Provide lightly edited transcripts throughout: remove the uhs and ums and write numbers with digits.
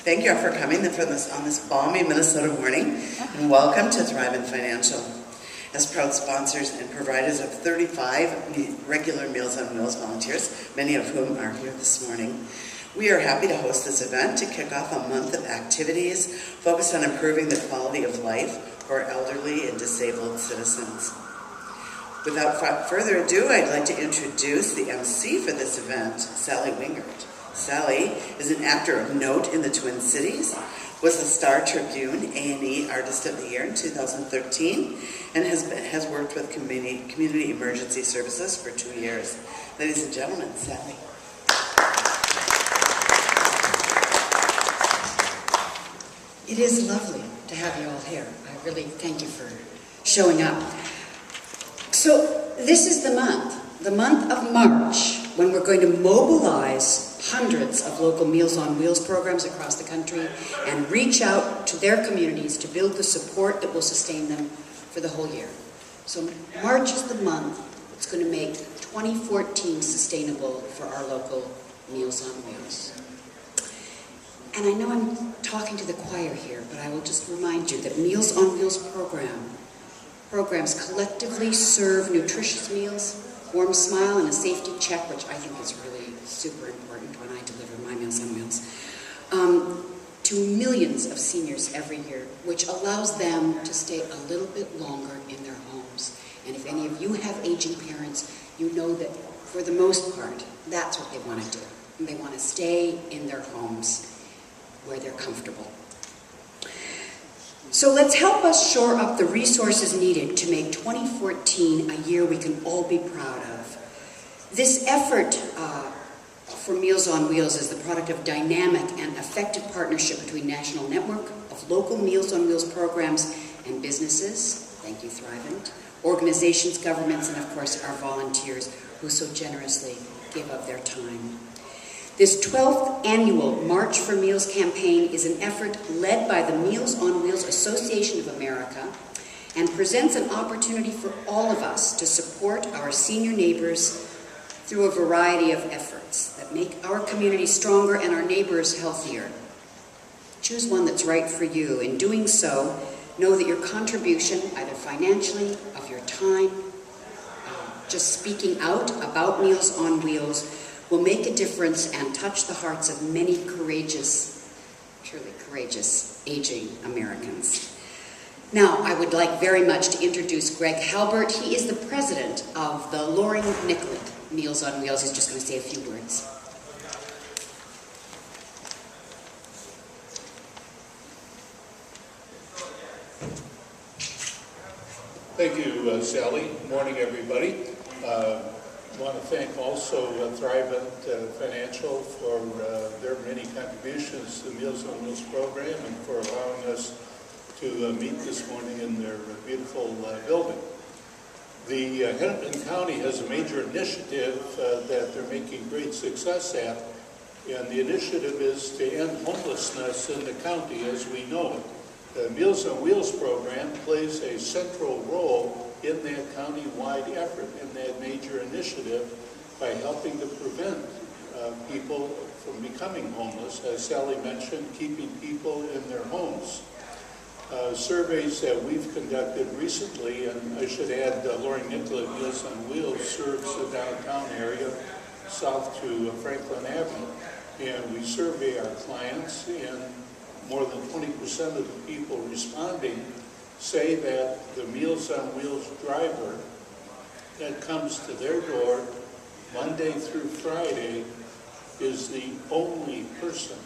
Thank you all for coming on this balmy Minnesota morning, and welcome to Thrive Financial. As proud sponsors and providers of 35 regular Meals on Wheels volunteers, many of whom are here this morning, we are happy to host this event to kick off a month of activities focused on improving the quality of life for elderly and disabled citizens. Without further ado, I'd like to introduce the MC for this event, Sally Wingert. Sally is an actor of note in the Twin Cities, was a Star Tribune A&E Artist of the Year in 2013, and has worked with Community Emergency Services for 2 years. Ladies and gentlemen, Sally. It is lovely to have you all here. I really thank you for showing up. So this is the month of March, when we're going to mobilize hundreds of local Meals on Wheels programs across the country and reach out to their communities to build the support that will sustain them for the whole year. So March is the month that's going to make 2014 sustainable for our local Meals on Wheels. And I know I'm talking to the choir here, but I will just remind you that Meals on Wheels programs collectively serve nutritious meals, warm smile, and a safety check, which I think is really super important when I deliver my Meals on Wheels, to millions of seniors every year, which allows them to stay a little bit longer in their homes. And if any of you have aging parents, you know that for the most part, that's what they want to do. And they want to stay in their homes where they're comfortable. So let's help us shore up the resources needed to make 2014 a year we can all be proud of. This effort for Meals on Wheels is the product of dynamic and effective partnership between National Network of local Meals on Wheels programs and businesses, thank you Thrivent, organizations, governments, and of course our volunteers who so generously give up their time. This 12th annual March for Meals campaign is an effort led by the Meals on Wheels Association of America and presents an opportunity for all of us to support our senior neighbors through a variety of efforts that make our community stronger and our neighbors healthier. Choose one that's right for you. In doing so, know that your contribution, either financially, of your time, just speaking out about Meals on Wheels, will make a difference and touch the hearts of many courageous, truly courageous, aging Americans. Now, I would like very much to introduce Greg Halbert. He is the president of the Loring Nicollet Meals on Wheels. He's just going to say a few words. Thank you, Sally. Good morning, everybody. I want to thank also Thrivent Financial for their many contributions to the Meals on Wheels program and for allowing us to meet this morning in their beautiful building. The Hennepin County has a major initiative that they're making great success at, and the initiative is to end homelessness in the county as we know it. The Meals on Wheels program plays a central role in that county-wide effort, in that major initiative, by helping to prevent people from becoming homeless, as Sally mentioned, keeping people in their homes. Surveys that we've conducted recently, and I should add Loring Nicollet Meals on Wheels serves the downtown area south to Franklin Avenue, and we survey our clients, and more than 20% of the people responding say that the Meals on Wheels driver that comes to their door Monday through Friday is the only person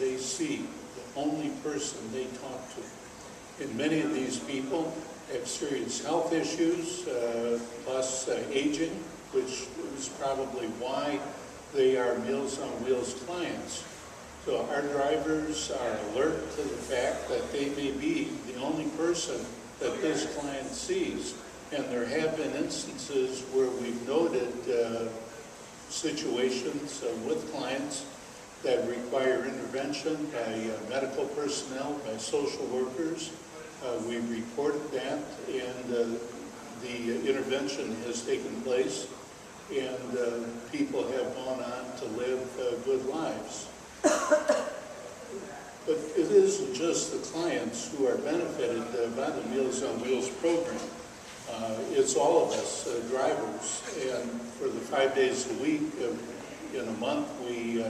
they see, the only person they talk to. And many of these people have serious health issues, plus aging, which is probably why they are Meals on Wheels clients. So our drivers are alert to the fact that they may be the only person that this client sees. And there have been instances where we've noted situations with clients that require intervention by medical personnel, by social workers. We've reported that, and the intervention has taken place, and people have gone on to live good lives. But isn't just the clients who are benefited by the Meals on Wheels program. It's all of us drivers, and for the 5 days a week in a month, we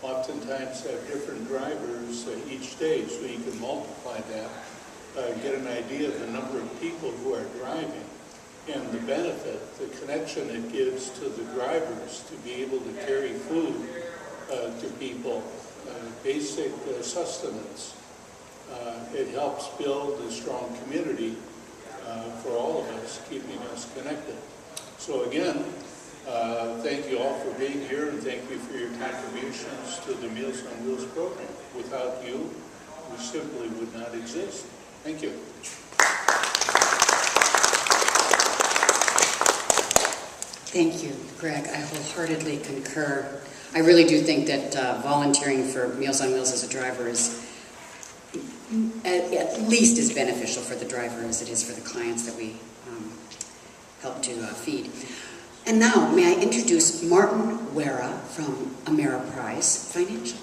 oftentimes have different drivers each day, so you can multiply that, get an idea of the number of people who are driving, and the benefit, the connection it gives to the drivers to be able to carry food to people, basic sustenance. It helps build a strong community for all of us, keeping us connected. So again, thank you all for being here, and thank you for your contributions to the Meals on Wheels program. Without you, we simply would not exist. Thank you. Thank you, Greg. I wholeheartedly concur. I really do think that volunteering for Meals on Wheels as a driver is at least as beneficial for the driver as it is for the clients that we help to feed. And now, may I introduce Martin Wera from Ameriprise Financial.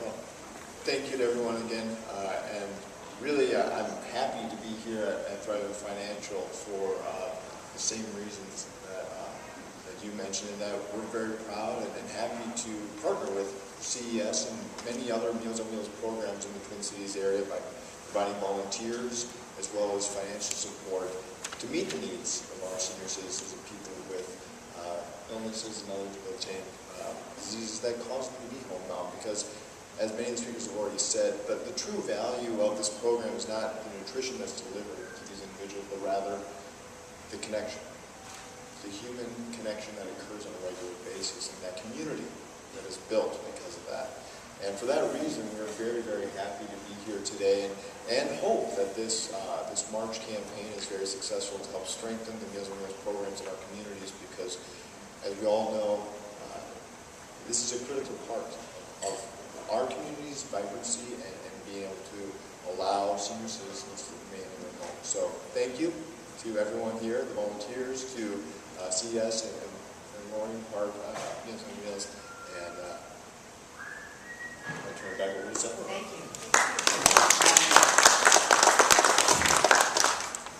Well, thank you to everyone again, and really I'm happy to be here at Thrivent Financial for the same reasons that you mentioned, and that we're very proud and happy to partner with CES and many other Meals on Wheels programs in the Twin Cities area by providing volunteers as well as financial support to meet the needs of our senior citizens and people with illnesses and other debilitating diseases that cause them to be homebound. Because, as many of the speakers have already said, but the true value of this program is not the nutrition that's delivered to these individuals, but rather the connection, the human connection that occurs on a regular basis, and that community that is built because of that. And for that reason, we're very, very happy to be here today, and hope that this March campaign is very successful to help strengthen the Meals on Wheels programs in our communities, because, as we all know, this is a critical part of our community's vibrancy and being able to allow senior citizens to remain in their homes. So thank you to everyone here, the volunteers, to CES and Roaring Park Meals on Wheels, and I'll turn it back over to Sarah. Thank you.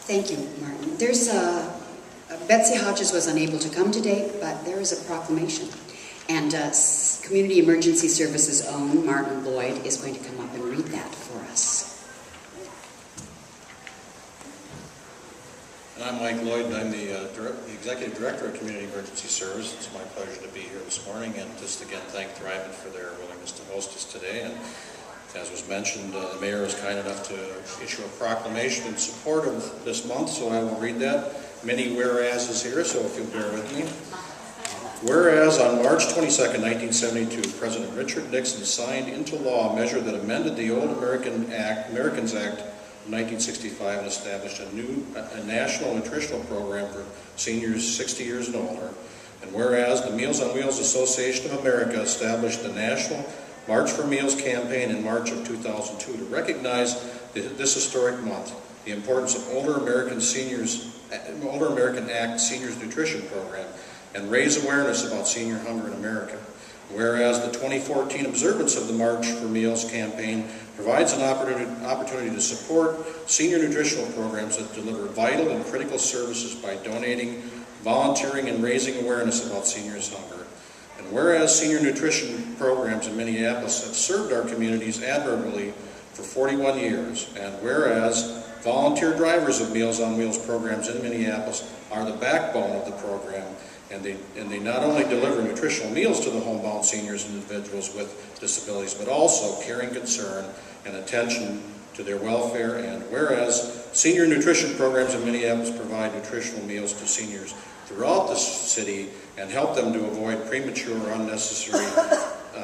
Thank you, Martin. There's Betsy Hodges was unable to come today, but there is a proclamation. And Community Emergency Services' own Martin Lloyd is going to come up and read that for us. And I'm Mike Lloyd, and I'm the Executive Director of Community Emergency Service. It's my pleasure to be here this morning, and just again thank Thrivent for their willingness to host us today. And as was mentioned, the Mayor was kind enough to issue a proclamation in support of this month, so I will read that. Many whereases here, so if you'll bear with me. Whereas on March 22nd, 1972, President Richard Nixon signed into law a measure that amended the old Americans Act of 1965 and established a national nutritional program for seniors 60 years and older. And whereas the Meals on Wheels Association of America established the National March for Meals campaign in March of 2002 to recognize this historic month, the importance of Older American Act Seniors Nutrition Program, and raise awareness about senior hunger in America. Whereas the 2014 observance of the March for Meals campaign provides an opportunity to support senior nutritional programs that deliver vital and critical services by donating, volunteering, and raising awareness about seniors' hunger. And whereas senior nutrition programs in Minneapolis have served our communities admirably for 41 years, and whereas volunteer drivers of Meals on Wheels programs in Minneapolis are the backbone of the program, and they not only deliver nutritional meals to the homebound seniors and individuals with disabilities, but also caring concern and attention to their welfare. And whereas senior nutrition programs in Minneapolis provide nutritional meals to seniors throughout the city and help them to avoid premature or unnecessary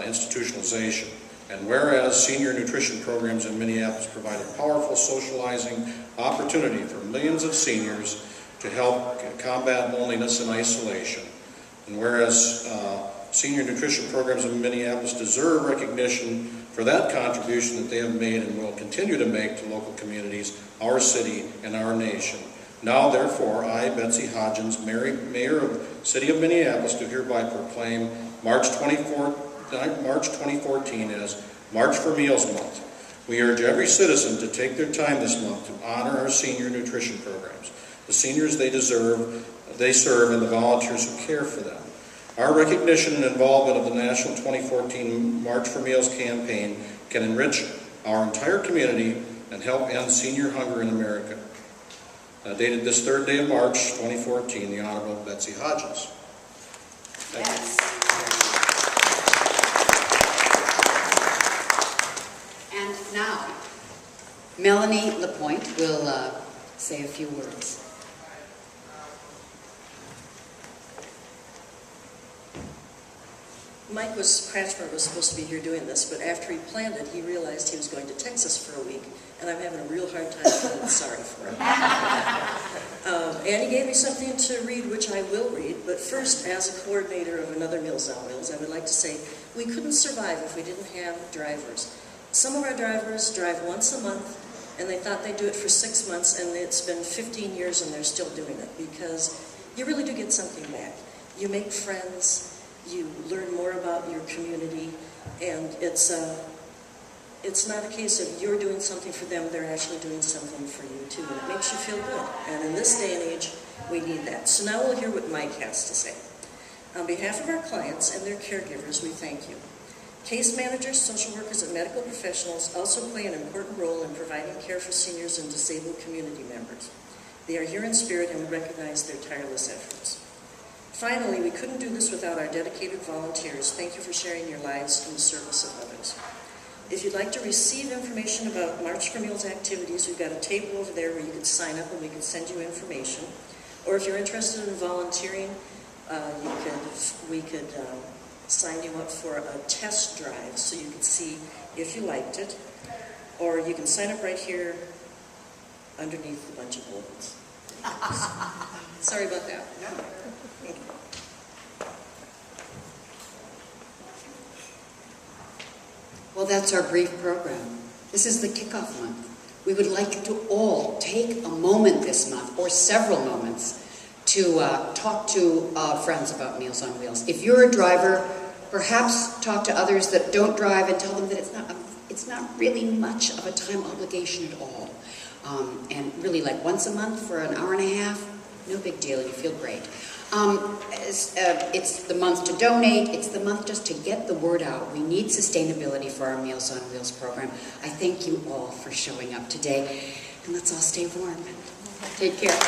institutionalization. And whereas senior nutrition programs in Minneapolis provide a powerful socializing opportunity for millions of seniors to help combat loneliness and isolation. And whereas senior nutrition programs in Minneapolis deserve recognition for that contribution that they have made and will continue to make to local communities, our city, and our nation. Now therefore, I, Betsy Hodgins, Mayor of the City of Minneapolis, do hereby proclaim March 2014 as March for Meals Month. We urge every citizen to take their time this month to honor our senior nutrition programs, the seniors they serve, and the volunteers who care for them. Our recognition and involvement of the National 2014 March for Meals campaign can enrich our entire community and help end senior hunger in America. Dated this 3rd day of March, 2014, the Honorable Betsy Hodgins. Thank you. And now, Melanie Lapointe will say a few words. Mike Kratchmer was supposed to be here doing this, but after he planned it, he realized he was going to Texas for a week, and I'm having a real hard time feeling sorry for him. And he gave me something to read, which I will read, but first, as a coordinator of another Meals on Wheels, I would like to say we couldn't survive if we didn't have drivers. Some of our drivers drive once a month, and they thought they'd do it for 6 months, and it's been 15 years and they're still doing it, because you really do get something back. You make friends, you learn more about your community, and it's not a case of you're doing something for them, they're actually doing something for you too, and it makes you feel good. And in this day and age, we need that. So now we'll hear what Mike has to say. On behalf of our clients and their caregivers, we thank you. Case managers, social workers, and medical professionals also play an important role in providing care for seniors and disabled community members. They are here in spirit, and we recognize their tireless efforts. Finally, we couldn't do this without our dedicated volunteers. Thank you for sharing your lives in the service of others. If you'd like to receive information about March for Meals activities, we've got a table over there where you can sign up and we can send you information. Or if you're interested in volunteering, we could sign you up for a test drive so you could see if you liked it. Or you can sign up right here underneath a bunch of bullets. Sorry about that. Well, that's our brief program. This is the kickoff month. We would like to all take a moment this month, or several moments, to talk to friends about Meals on Wheels. If you're a driver, perhaps talk to others that don't drive and tell them that it's not really much of a time obligation at all. And really, like once a month for an hour and a half, no big deal, you feel great. It's the month to donate. It's the month just to get the word out. We need sustainability for our Meals on Wheels program. I thank you all for showing up today. And let's all stay warm. Take care.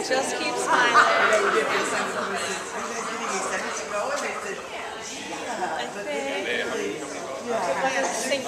Just keep smiling. I think.